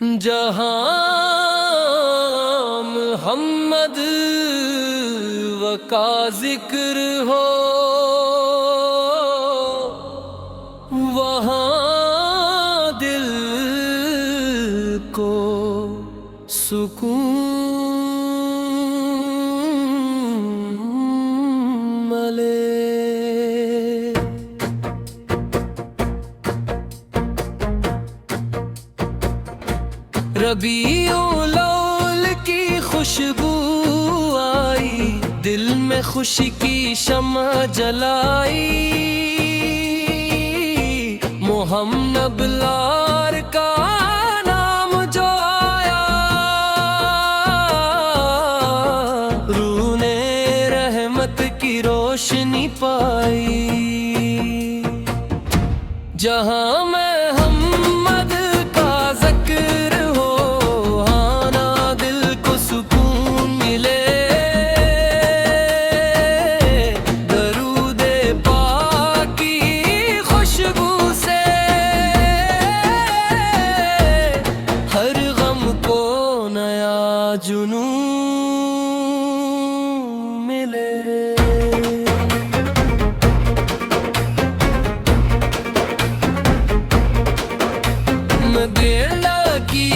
जहाँ मोहम्मद वका जिक्र हो वहाँ दिल को सुकून मिले। रबीउल अव्वल की खुशबू आई, दिल में खुशी की शम्मा जलाई। मोहम्मद लार का नाम जो आया, रूह ने रहमत की रोशनी पाई। जहाँ मैं जुनून मिले। मदीना की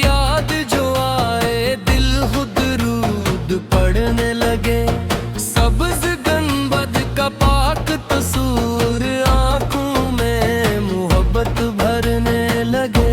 याद जो आए, दिल खुद रूद पढ़ने लगे। सब्ज़ गंबद का पाक तसूर आँखों में मोहब्बत भरने लगे।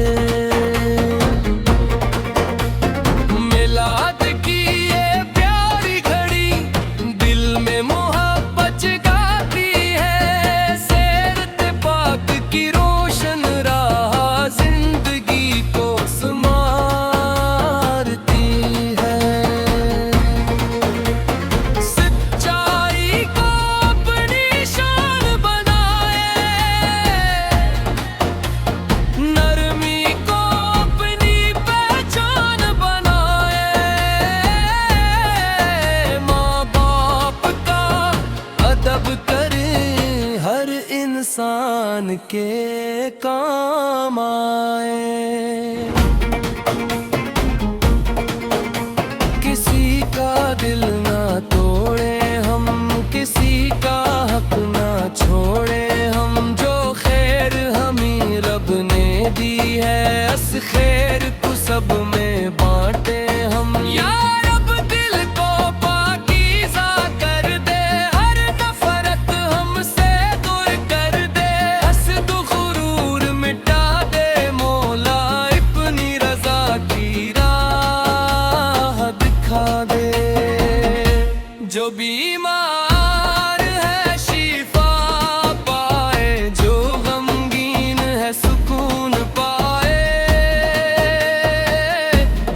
इंसान के काम आए। किसी का दिल ना तोड़े हम, किसी का हक ना छोड़े हम। जो खैर हमें रब ने दी है, अस खैर को सब में बांटे हम। जो बीमार है शिफा पाए, जो गमगीन है सुकून पाए।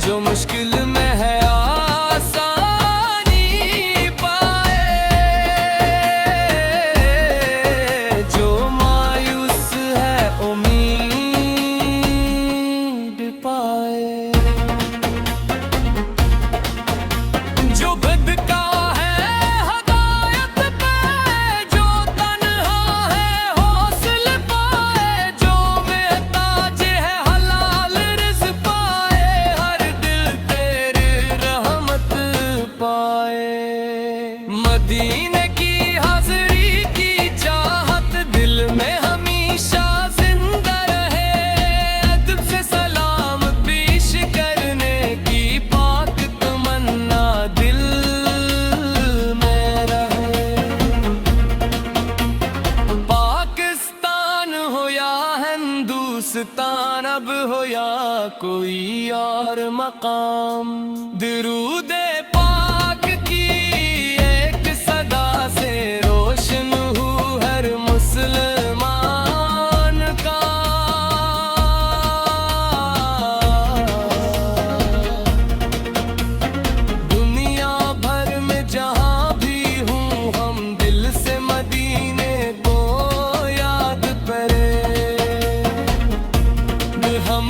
जो मुश्किल में है आसानी पाए, जो मायूस है उम्मीद पाए। जो बदका मदीने की हाज़री की चाहत दिल में हमेशा जिंदा रहे। अदब से सलाम पेश करने की पाक तमन्ना दिल में रहे। पाकिस्तान हो या हिंदुस्तान, अब हो या कोई और मकाम, दरूदे पाक की एक सदा से रोशन हूँ हर मुसलमान का। दुनिया भर में जहाँ भी हूँ हम दिल से मदीने को याद करें। हम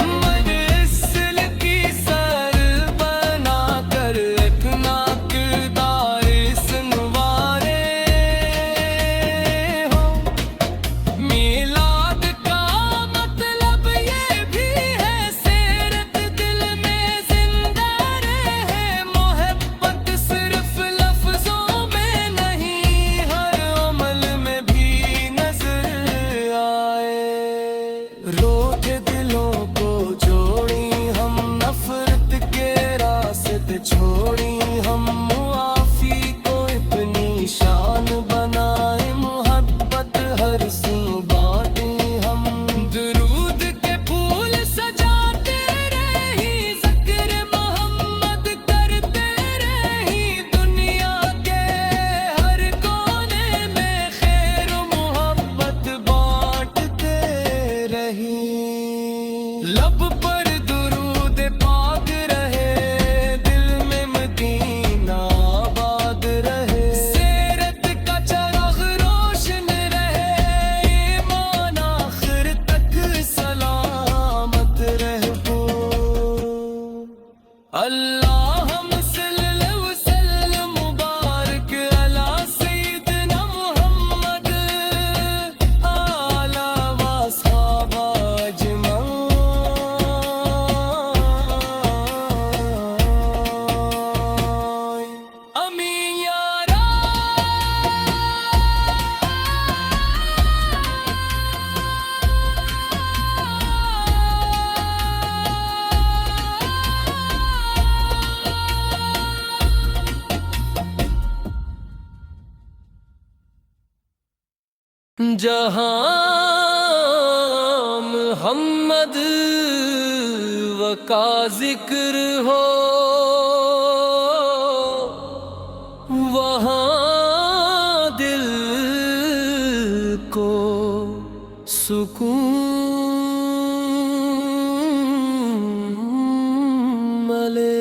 की सर बना कर अल्लाहुम्मा सल्लि व सल्लिम मुबारक अला सय्यिदिना मुहम्मद आला व अस्हाबा अजमाइन आमीन या जहाँ मुहम्मद का जिक्र हो वहाँ दिल को सुकून मिले।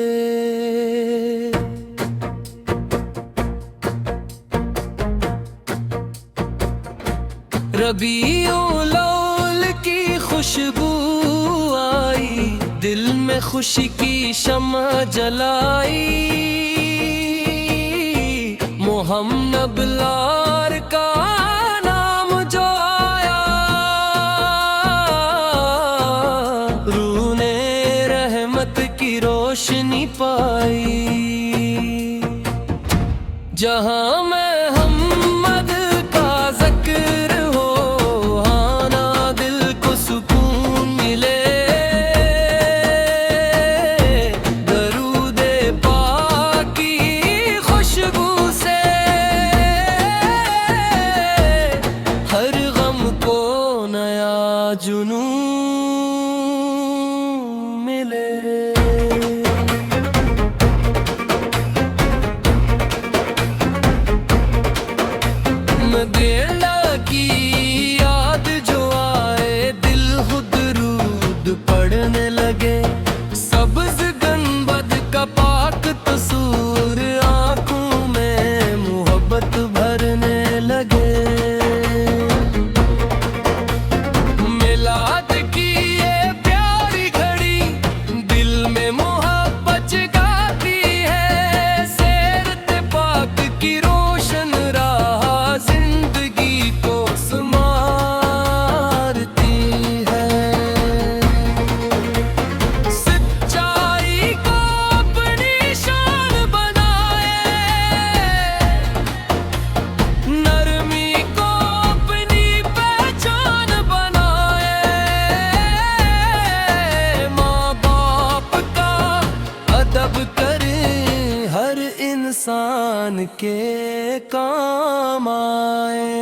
रबीउल अव्वल की खुशबू आई, दिल में खुशी की शम्मा जलाई। मोहम्मद लार का नाम जो आया, रूह ने रहमत की रोशनी पाई। जहाँ मैं जुनून मिले। मदीना की याद जो आए, दिल खुद रूद पढ़ने लगे। सब्ज गंबद का पाक तसूर आंखों में मोहब्बत भरने लगे। इंसान के काम आए।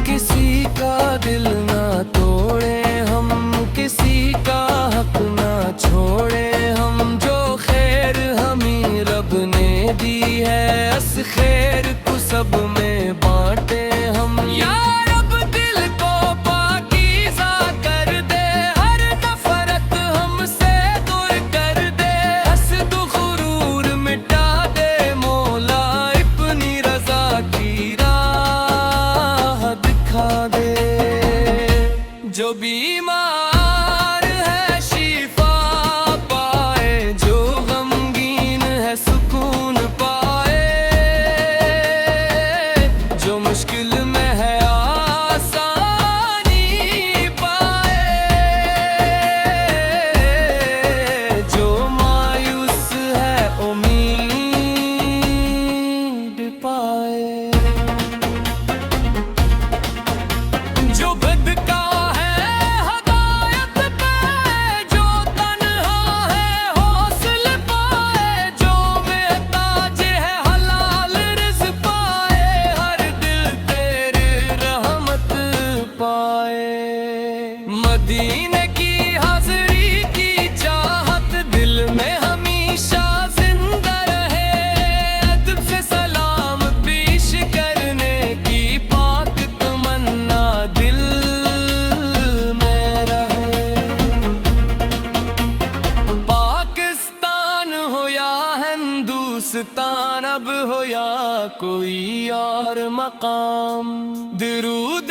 किसी का दिल ना तोड़े हम, किसी का हक ना छोड़े हम। जो खैर हमें रब ने दी है, अस खैर को सब में बांटे हम। जो बीमार है शिफा पाए, जो गमगीन है सुकून पाए। जो मुश्किल में है आसानी पाए, जो मायूस है उम्मीद पाए। जो बद का मदीने की हाज़री की चाहत दिल में हमेशा जिंदा रहे। अदब से सलाम पेश करने की पाक तमन्ना दिल में रहे। पाकिस्तान हो या हिंदुस्तान, अब हो या कोई और मकाम, दरूद